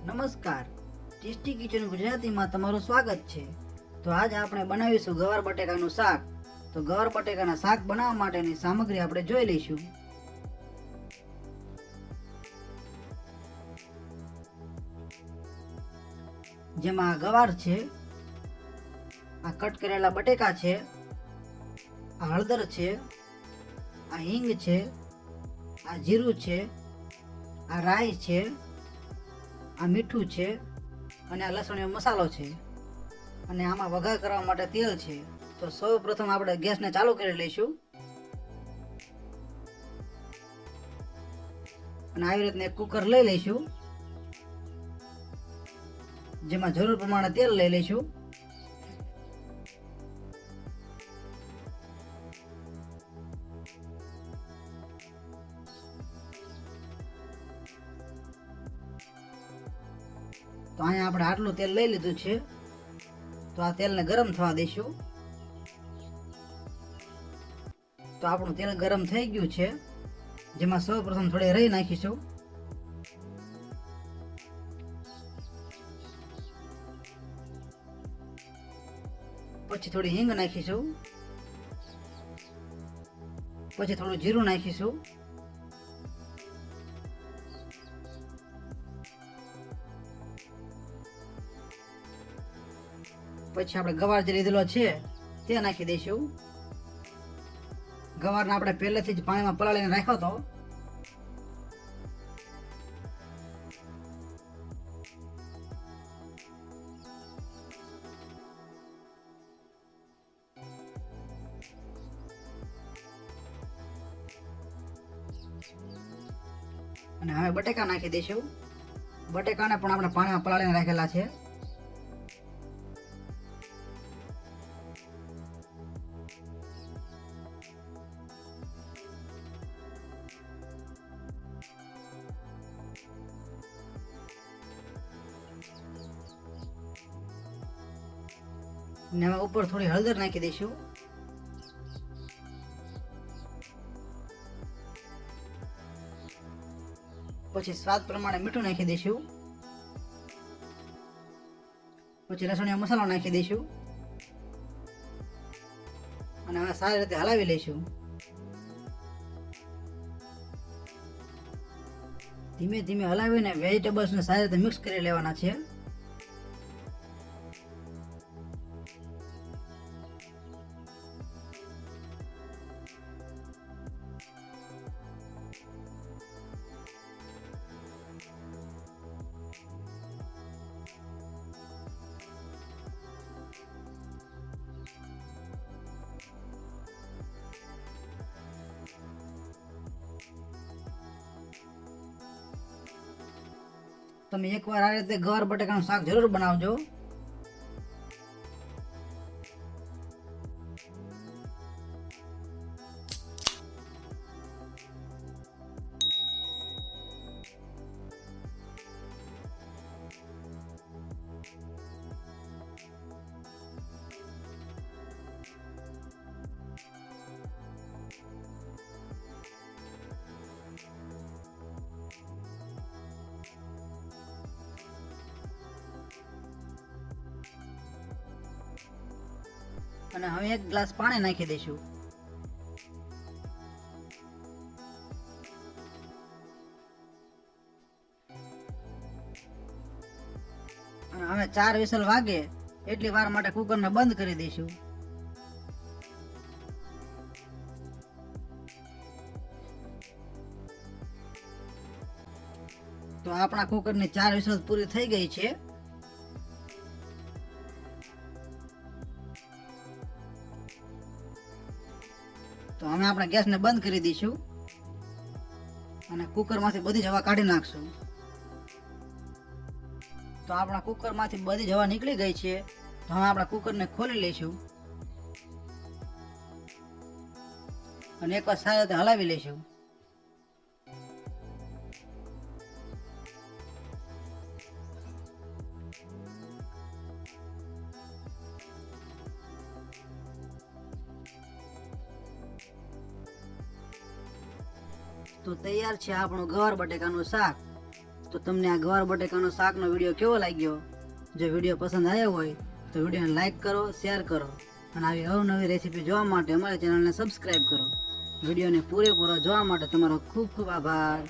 નમસ્કાર, tasty kitchen ગુજરાતીમાં તમારું સ્વાગત છે. તો આજ આપણે બનાવીશું ગવાર બટેકાનું શાક. તો ગવાર બટેકાના શાક બનાવવા માટેની સામગ્રી આપણે જોઈ લઈશું. જેમાં ગવાર છે, આ કટ કરેલા બટેકા છે, આ હળદર છે, આ હિંગ છે, આ જીરું છે, આ રાઈ છે, આ મીઠું છે અને આ લસણીયો મસાલો છે અને આમાં વઘાર કરવા માટે તેલ છે. તો સૌ પ્રથમ આપણે ગેસને ચાલુ કરી લઈશું અને આવી રીતના એક કુકર લઈ લઈશું, જેમાં જરૂર પ્રમાણે તેલ લઈ લઈશું. તો અહીંયા આપણે આટલું તેલ લઈ લીધું છે. તો આ તેલને ગરમ થવા દઈશું. તો આપણું તેલ ગરમ થઈ ગયું છે, જેમાં સૌ પ્રથમ થોડી રાઈ નાખીશું. પછી થોડી હિંગ નાખીશું. પછી થોડું જીરું નાખીશું. પછી આપણે ગવાર જે લીધેલો છે તે નાખી દઈશું. ગવારને આપણે પહેલેથી જ પાણીમાં પલાળીને રાખ્યો હતો. અને હવે બટેકા નાખી દઈશું. બટેકાને પણ આપણે પાણીમાં પલાળીને રાખેલા છે. ને હવે ઉપર થોડી હળદર નાખી દઈશું. પછી સ્વાદ પ્રમાણે મીઠું નાખી દઈશું. પછી લસણીયો મસાલો નાખી દઈશું અને હવે સારી રીતે હલાવી લઈશું. ધીમે ધીમે હલાવીને વેજીટેબલ્સને સારી રીતે મિક્સ કરી લેવાના છે. તમે એકવાર આ રીતે ગવાર બટેકાનું શાક જરૂર બનાવજો. અને હવે એક ગ્લાસ પાણી નાખી દઈશું. અને હવે 4 વિસલ વાગે એટલી વાર માટે કુકરને બંધ કરી દઈશું. તો આપણા કુકરની 4 વિસલ પૂરી થઈ ગઈ છે. તો હવે આપણે ગેસને બંધ કરી દઈશું અને કુકરમાંથી બધી જ હવા કાઢી નાખશું. તો આપણા કુકરમાંથી બધી જ હવા નીકળી ગઈ છે. તો હવે આપણે કુકરને ખોલી લઈશું અને એકવાર સારી રીતે હલાવી લઈશું. તો તૈયાર છે આપણું ગવાર બટેકાનું શાક. તો તમને આ ગવાર બટેકાનો શાકનો વિડીયો કેવો લાગ્યો? જો વિડીયો પસંદ આવ્યો હોય તો વિડીયોને લાઈક કરો, શેર કરો અને આવી અવનવી રેસીપી જોવા માટે અમારી ચેનલને સબસ્ક્રાઈબ કરો. વિડીયોને પૂરેપૂરો જોવા માટે તમારો ખૂબ ખૂબ આભાર.